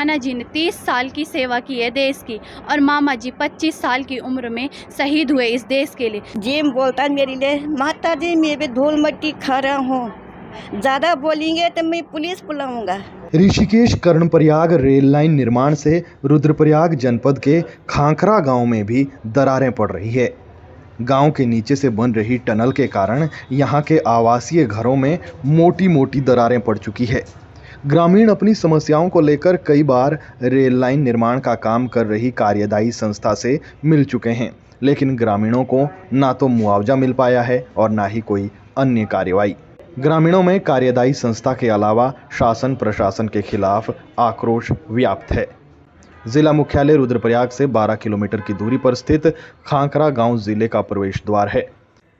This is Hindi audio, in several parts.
नाना जी ने 30 साल की सेवा की है देश की, और मामा जी 25 साल की उम्र में शहीद हुए इस देश के लिए। जिम बोलता है मेरे लिए, माता जी मैं भी धूल मिट्टी खा रहा हूँ, ज़्यादा बोलेंगे तो मैं पुलिस बुलाऊंगा। ऋषिकेश कर्णप्रयाग रेल लाइन निर्माण से रुद्रप्रयाग जनपद के खांखरा गांव में भी दरारें पड़ रही है। गांव के नीचे से बन रही टनल के कारण यहां के आवासीय घरों में मोटी मोटी दरारें पड़ चुकी है। ग्रामीण अपनी समस्याओं को लेकर कई बार रेल लाइन निर्माण का काम कर रही कार्यदायी संस्था से मिल चुके हैं, लेकिन ग्रामीणों को ना तो मुआवजा मिल पाया है और ना ही कोई अन्य कार्रवाई। ग्रामीणों में कार्यदायी संस्था के अलावा शासन प्रशासन के खिलाफ आक्रोश व्याप्त है। जिला मुख्यालय रुद्रप्रयाग से 12 किलोमीटर की दूरी पर स्थित खांखरा गांव जिले का प्रवेश द्वार है।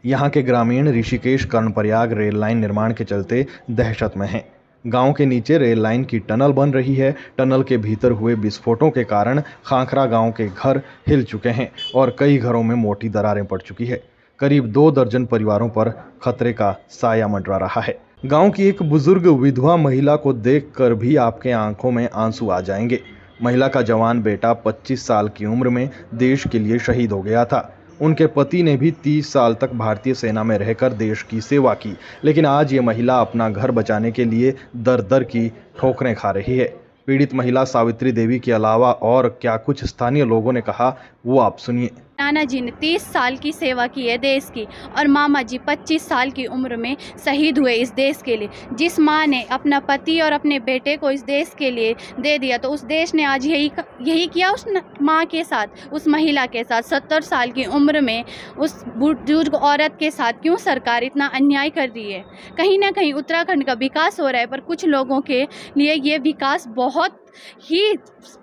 यहां के ग्रामीण ऋषिकेश कर्णप्रयाग रेल लाइन निर्माण के चलते दहशत में हैं। गांव के नीचे रेल लाइन की टनल बन रही है। टनल के भीतर हुए विस्फोटों के कारण खांखरा गांव के घर हिल चुके हैं और कई घरों में मोटी दरारें पड़ चुकी है। करीब 2 दर्जन परिवारों पर खतरे का साया मंडरा रहा है। गांव की एक बुजुर्ग विधवा महिला को देखकर भी आपके आंखों में आंसू आ जाएंगे। महिला का जवान बेटा 25 साल की उम्र में देश के लिए शहीद हो गया था। उनके पति ने भी 30 साल तक भारतीय सेना में रहकर देश की सेवा की, लेकिन आज ये महिला अपना घर बचाने के लिए दर दर की ठोकरें खा रही है। पीड़ित महिला सावित्री देवी के अलावा और क्या कुछ स्थानीय लोगों ने कहा, वो आप सुनिए। नाना जी ने 30 साल की सेवा की है देश की, और मामा जी 25 साल की उम्र में शहीद हुए इस देश के लिए। जिस माँ ने अपना पति और अपने बेटे को इस देश के लिए दे दिया, तो उस देश ने आज यही किया उस माँ के साथ, उस महिला के साथ। 70 साल की उम्र में उस बुजुर्ग औरत के साथ क्यों सरकार इतना अन्याय कर रही है? कहीं ना कहीं उत्तराखंड का विकास हो रहा है, पर कुछ लोगों के लिए ये विकास बहुत ही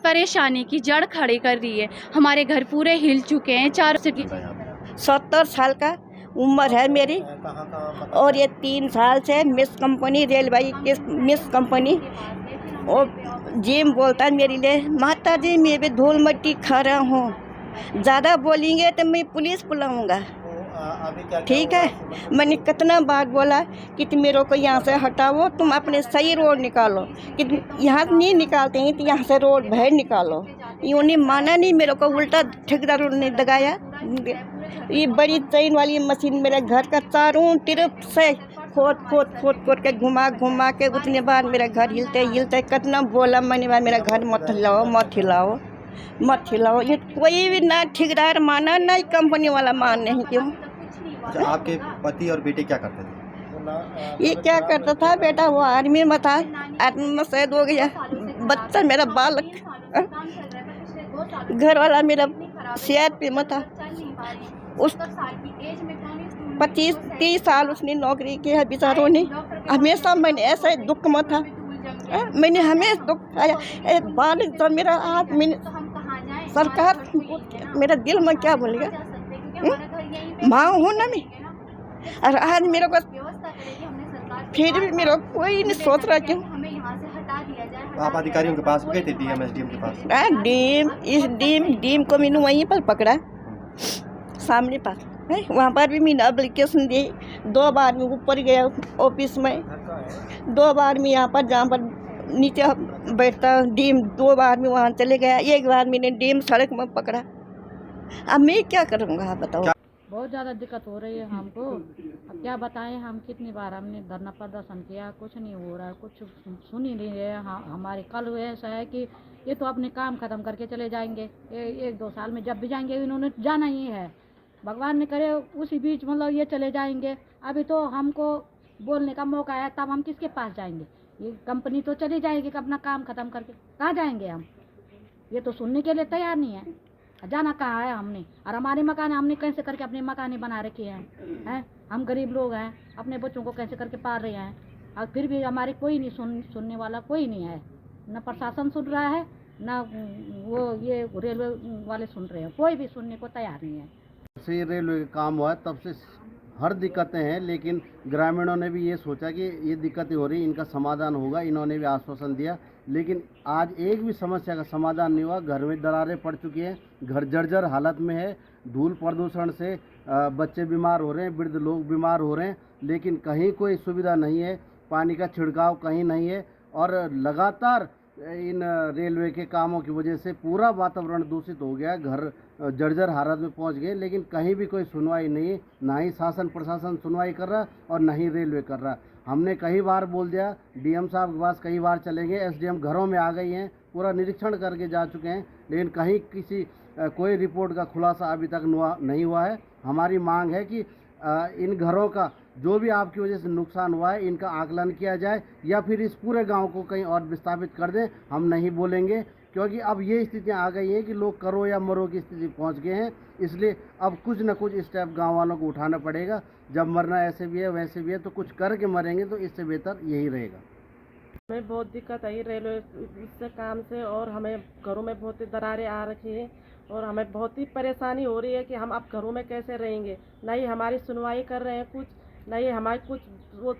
परेशानी की जड़ खड़ी कर रही है। हमारे घर पूरे हिल चुके हैं। 70 साल का उम्र है मेरी, और ये 3 साल से मिस कंपनी रेलवे की मिस कंपनी और जिम बोलता है मेरे लिए, माता जी मैं भी धूल मिट्टी खा रहा हूँ, ज़्यादा बोलेंगे तो मैं पुलिस बुलाऊंगा। ठीक है, मैंने कितना बार बोला कि तुम मेरे को यहाँ से हटाओ, तुम अपने सही रोड निकालो, कि यहाँ नहीं निकालते हैं तो यहाँ से रोड बाहर निकालो। उन्होंने माना नहीं, मेरे को उल्टा ठेकेदार ने दगाया। ये बड़ी चैन वाली मशीन मेरे घर का चारों तरफ से खोद के घुमा के उतने बार मेरा घर हिलते कितना बोला मैंने, मेरा घर मत हिलाओ। ये कोई भी ना ठेकेदार माना, ना कंपनी वाला मान नहीं। क्यों? अच्छा, आपके पति और बेटे क्या करते थे? ये क्या करता था बेटा, वो आर्मी में था, आर्मी में शहीद हो गया। बच्चा मेरा बालक, घर वाला मेरा सीआरपी में था। उस 25-30 साल उसने नौकरी की है बेचारों ने। हमेशा मैंने ऐसा दुख में था, मैंने हमेशा दुख आया। बालक तो मेरा आज मैंने सरकार मेरा दिल में क्या बोलेगा, माँ हूँ ना मैं, और आज मेरे को फिर भी मेरा कोई नहीं सोच रहा। क्यों? आप अधिकारियों के पास गए थे, डीएम एसडीएम के पास? डीएम को मैंने वहीं पर पकड़ा, सामने पास है, वहाँ पर भी मैंने एप्लीकेशन दी। 2 बार मैं ऊपर गया ऑफिस में, 2 बार मैं यहाँ पर जहाँ पर नीचे बैठता डीम, 2 बार में वहाँ चले गया। 1 बार मैंने डीम सड़क में पकड़ा। अब मैं क्या करूँगा, आप बताओ। बहुत ज़्यादा दिक्कत हो रही है हमको। अब क्या बताएं, हम कितनी बार हमने धरना प्रदर्शन किया, कुछ नहीं हो रहा, कुछ सुन ही नहीं रहे। हमारे कल ऐसा है कि ये तो अपने काम ख़त्म करके चले जाएंगे, 1-2 साल में जब भी जाएंगे इन्होंने जाना ही है, भगवान ने करे उसी बीच मतलब ये चले जाएंगे। अभी तो हमको बोलने का मौका है, तब हम किसके पास जाएंगे? ये कंपनी तो चली जाएगी अपना काम ख़त्म करके, कहाँ जाएंगे हम? ये तो सुनने के लिए तैयार नहीं है। जाना कहाँ है हमने? और हमारे मकान हमने कैसे करके अपने मकान बना रखे हैं? हम गरीब लोग हैं, अपने बच्चों को कैसे करके पाल रहे हैं, और फिर भी हमारे कोई नहीं सुनने वाला कोई नहीं है। न प्रशासन सुन रहा है, न वो ये रेलवे वाले सुन रहे हैं, कोई भी सुनने को तैयार नहीं है। से रेलवे का काम हुआ है तब से हर दिक्कतें हैं, लेकिन ग्रामीणों ने भी ये सोचा कि ये दिक्कतें हो रही, इनका समाधान होगा। इन्होंने भी आश्वासन दिया, लेकिन आज एक भी समस्या का समाधान नहीं हुआ। घर में दरारें पड़ चुकी हैं, घर जर्जर हालत में है। धूल प्रदूषण से बच्चे बीमार हो रहे हैं, वृद्ध लोग बीमार हो रहे हैं, लेकिन कहीं कोई सुविधा नहीं है। पानी का छिड़काव कहीं नहीं है, और लगातार इन रेलवे के कामों की वजह से पूरा वातावरण दूषित हो गया, घर जर्जर हालत में पहुंच गए, लेकिन कहीं भी कोई सुनवाई नहीं, ना ही शासन प्रशासन सुनवाई कर रहा और ना ही रेलवे कर रहा। हमने कई बार बोल दिया, डीएम साहब के पास कई बार चलेंगे, एसडीएम घरों में आ गई हैं, पूरा निरीक्षण करके जा चुके हैं, लेकिन कहीं कोई रिपोर्ट का खुलासा अभी तक नहीं हुआ है। हमारी मांग है कि इन घरों का जो भी आपकी वजह से नुकसान हुआ है, इनका आकलन किया जाए या फिर इस पूरे गांव को कहीं और विस्थापित कर दें। हम नहीं बोलेंगे, क्योंकि अब ये स्थितियां आ गई हैं कि लोग करो या मरो की स्थिति पहुंच गए हैं। इसलिए अब कुछ न कुछ स्टेप गांव वालों को उठाना पड़ेगा। जब मरना ऐसे भी है वैसे भी है, तो कुछ करके मरेंगे तो इससे बेहतर यही रहेगा। हमें बहुत दिक्कत आई रेलवे इससे काम से, और हमें घरों में बहुत ही दरारें आ रखी हैं और हमें बहुत ही परेशानी हो रही है कि हम अब घरों में कैसे रहेंगे। न ही हमारी सुनवाई कर रहे हैं कुछ, न ही हमारे कुछ वो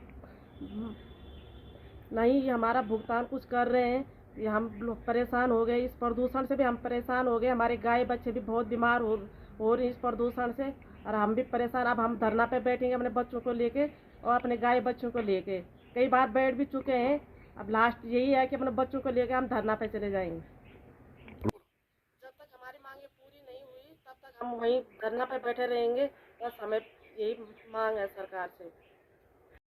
न ही हमारा भुगतान कुछ कर रहे हैं। ये हम लोग परेशान हो गए, इस प्रदूषण से भी हम परेशान हो गए। हमारे गाय बच्चे भी बहुत बीमार हो रहे हैं इस प्रदूषण से, और हम भी परेशान। अब हम धरना पे बैठेंगे अपने बच्चों को लेके और अपने गाय बच्चों को लेके। कई बार बैठ भी चुके हैं, अब लास्ट यही है कि अपने बच्चों को लेकर हम धरना पे चले जाएंगे। जब तक हमारी मांगे पूरी नहीं हुई तब तक हम वहीं धरना पे बैठे रहेंगे। बस हमें यही मांग है सरकार से।